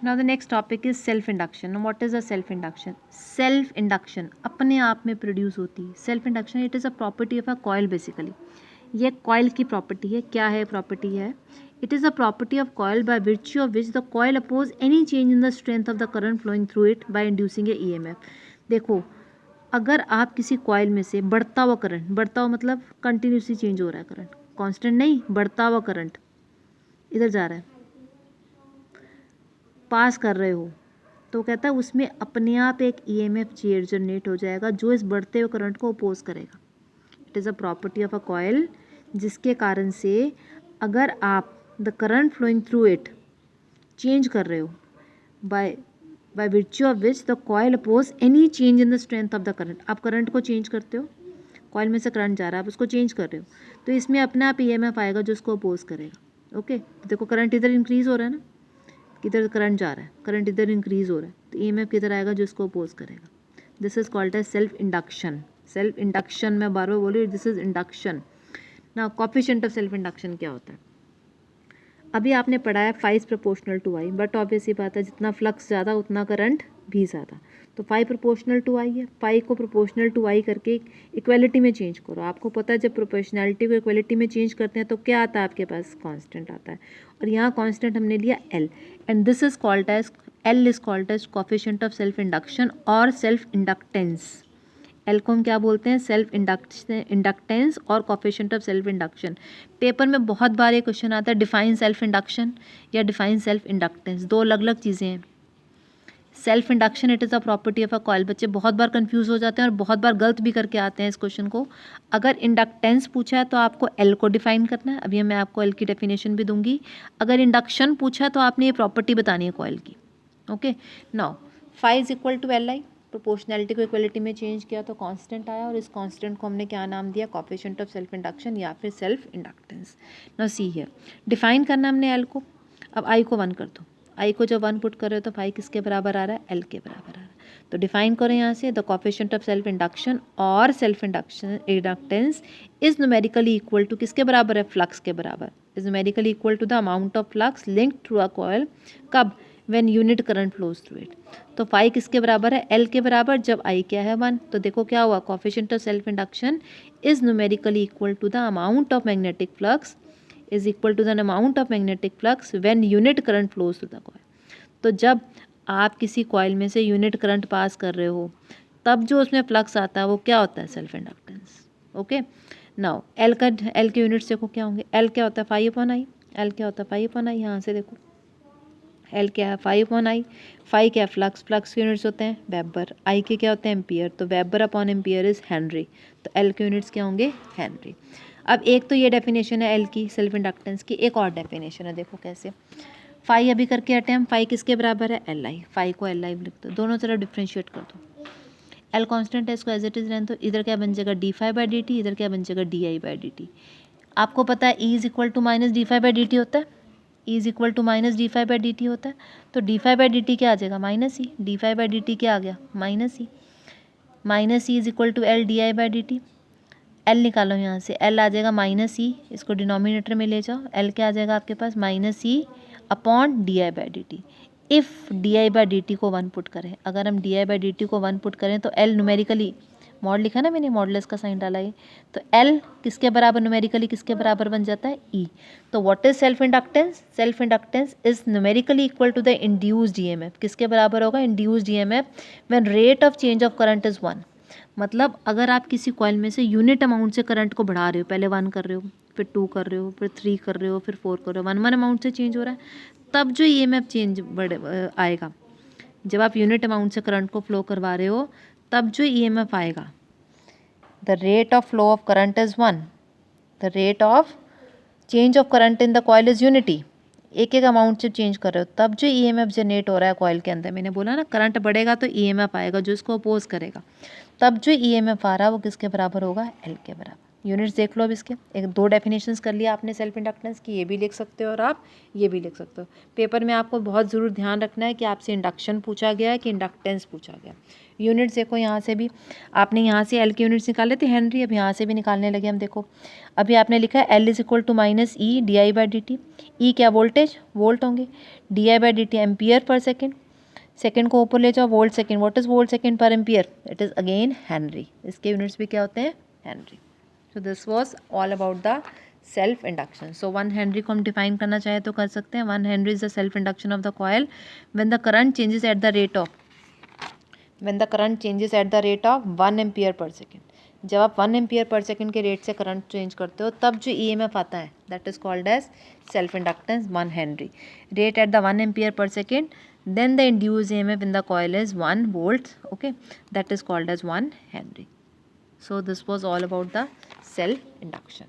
Now the next topic is self induction. What is a self induction? Self induction अपने आप में produce होती है. Self induction it is a property of a coil basically. ये coil की property है. क्या है प्रॉपर्टी है? It is a property of coil by virtue of which the coil oppose any change in the strength of the current flowing through it by inducing a EMF. देखो, अगर आप किसी coil में से बढ़ता हुआ करंट, बढ़ता हुआ मतलब कंटिन्यूसली चेंज हो रहा है करंट, कांस्टेंट नहीं, बढ़ता हुआ करंट इधर जा रहा है, पास कर रहे हो, तो कहता है उसमें अपने आप एक ईएमएफ जनरेट हो जाएगा जो इस बढ़ते हुए करंट को अपोज करेगा. It is a property of a coil जिसके कारण से अगर आप the current flowing through it change कर रहे हो by by virtue of which the coil oppose any change in the strength of the current. आप करंट को चेंज करते हो, कॉइल में से करंट जा रहा है, आप उसको चेंज कर रहे हो, तो इसमें अपने आप ईएमएफ आएगा जो उसको अपोज करेगा. ओके, तो देखो करंट इधर इंक्रीज हो रहा है ना, किधर करंट जा रहा है, करंट इधर इंक्रीज हो रहा है, तो ईएमएफ किधर आएगा जो इसको अपोज करेगा. This is called as self induction. Self induction मैं बार बार बोली, दिस इज इंडक्शन. ना कोएफिशिएंट ऑफ सेल्फ इंडक्शन क्या होता है? अभी आपने पढ़ा है five proportional to I, but obviously बात है जितना फ्लक्स ज़्यादा उतना करंट भी ज़्यादा. तो फाइव प्रोपोर्शनल टू आई है, फाइव को प्रोपोर्शनल टू आई करके इक्वलिटी में चेंज करो. आपको पता है जब प्रोपोर्शनैलिटी को इक्वलिटी में चेंज करते हैं तो क्या आता है आपके पास? कांस्टेंट आता है. और यहाँ कांस्टेंट हमने लिया L, and this is called as L is called as coefficient of self induction और सेल्फ इंडक्टेंस. एल को हम क्या बोलते हैं? सेल्फ इंडक्टेंस और coefficient of self induction. Paper में बहुत बार ये क्वेश्चन आता है डिफाइन सेल्फ इंडक्शन या डिफाइन सेल्फ इंडक्टेंस, दो अलग अलग चीज़ें हैं. Self induction it is a property of a coil. बच्चे बहुत बार कंफ्यूज हो जाते हैं और बहुत बार गलत भी करके आते हैं इस क्वेश्चन को. अगर इंडक्टेंस पूछा है तो आपको एल को डिफाइन करना है. अभी मैं आपको एल की डेफिनेशन भी दूंगी. अगर इंडक्शन पूछा है तो आपने ये प्रॉपर्टी बतानी है कॉइल की. Okay, now phi is equal to L I. Proportionality को इक्वलिटी में चेंज किया तो कांस्टेंट आया, और इस कांस्टेंट को हमने क्या नाम दिया? कोएफिशिएंट ऑफ सेल्फ इंडक्शन या फिर self inductance. Now see here, define करना हमने एल को. अब आई को 1 कर दो. आई को जब 1 पुट कर रहे हो तो फाई किसके बराबर आ रहा है? एल के बराबर आ रहा है. तो डिफाइन करो यहाँ से, the coefficient of self induction और self induction inductance is numerically equal to किसके बराबर है? फ्लक्स के बराबर. Is numerically equal to the amount of flux linked through a coil. कब? When unit current flows through it. तो phi किसके बराबर है? एल के बराबर. जब आई क्या है? 1. तो देखो क्या हुआ? Coefficient of self induction is numerically equal to the amount of magnetic flux is equal to the amount of magnetic flux when unit current flows through the coil. तो जब आप किसी कॉइल में से यूनिट करंट पास कर रहे हो तब जो उसमें फ्लक्स आता है वो क्या होता है? Self inductance. Okay, now L के यूनिट्स देखो क्या होंगे. एल क्या होता है? 5/I. एल क्या होता है? 5/I. यहाँ से देखो एल क्या है? 5/I. फाई क्या है? फ्लक्स. फ्लक्स के यूनिट्स होते हैं वेबर. आई के क्या होते हैं? एम्पियर. तो weber upon ampere is Henry. तो एल के यूनिट्स क्या होंगे? हेनरी. अब एक तो ये डेफिनेशन है एल की सेल्फ इंडक्टेंस की. एक और डेफिनेशन है, देखो कैसे. फाई अभी करके हटे हम. फाई किसके बराबर है? L I. फाई को एल आई लिख दो, दोनों तरफ डिफ्रेंशिएट कर दो. एल कांस्टेंट है, इसको एज इट इज रहने दो. इधर क्या बन जाएगा? D phi by D T. इधर क्या बन जाएगा? D I by D T. आपको पता है E is equal to minus D phi by D T होता है. E is equal to minus D phi by D T होता है. तो D phi by D T क्या आ जाएगा? Minus E. D phi by D T क्या आ गया? Minus E. Minus E is equal to L D I by D T. L निकालो यहाँ से. एल आ जाएगा माइनस ई, इसको डिनोमिनेटर में ले जाओ. एल क्या आ जाएगा आपके पास? Minus E upon D I by D T. If D I by D T को 1 पुट करें, अगर हम D I by D T को 1 पुट करें तो एल न्यूमेरिकली, मॉड लिखा ना मैंने, मॉडलेस का साइन डाला है, तो एल किसके बराबर न्यूमेरिकली किसके बराबर बन जाता है? ई. तो what is self inductance? Self inductance is numerically equal to the induced EMF. किसके बराबर होगा? Induced EMF when rate of change of current is 1. मतलब अगर आप किसी कॉइल में से यूनिट अमाउंट से करंट को बढ़ा रहे हो, पहले 1 कर रहे हो, फिर 2 कर रहे हो, फिर 3 कर रहे हो, फिर 4 कर रहे हो, 1 अमाउंट से चेंज हो रहा है, तब जो ईएमएफ चेंज आएगा, जब आप यूनिट अमाउंट से करंट को फ्लो करवा रहे हो तब जो ईएमएफ आएगा, the rate of flow of current is 1, the rate of change of current in the coil is unity. एक एक अमाउंट से चेंज कर रहे हो तब जो ईएमएफ जनरेट हो रहा है कॉइल के अंदर, मैंने बोला ना करंट बढ़ेगा तो ईएमएफ आएगा जो इसको अपोज करेगा, तब जो ईएमएफ आ रहा है वो किसके बराबर होगा? एल के बराबर. यूनिट्स देख लो अब इसके, एक दो डेफिनेशंस कर लिया आपने सेल्फ इंडक्टेंस की, ये भी लिख सकते हो और आप ये भी लिख सकते हो। पेपर में आपको बहुत ज़रूर ध्यान रखना है कि आपसे इंडक्शन पूछा गया है कि इंडक्टेंस पूछा गया। यूनिट्स देखो, यहाँ से भी आपने यहाँ से एल के यूनिट्स निकाले थे हेनरी, अब यहाँ से भी निकालने लगे हम। देखो अभी आपने लिखा है L is equal to minus E D I by D T. E क्या वोल्टेज, वोल्ट होंगे, D I by D T ampere per second, second को ऊपर ले जाओ, volt second, what is volt second per ampere, it is again henry, इसके units भी क्या होते हैं, henry. So this was all about the self induction. So 1 Henry को हम define करना चाहे तो कर सकते हैं। 1 Henry is the self induction of the coil when the current changes at the rate of 1 ampere per second। जब आप 1 एम्पियर पर सेकेंड के रेट से करंट चेंज करते हो तब जो EMF आता है that is called as self inductance 1 henry. Rate at the 1 ampere per second, then the induced EMF in the coil is 1 volt, okay, that is called as 1 Henry. So this was all about the self induction.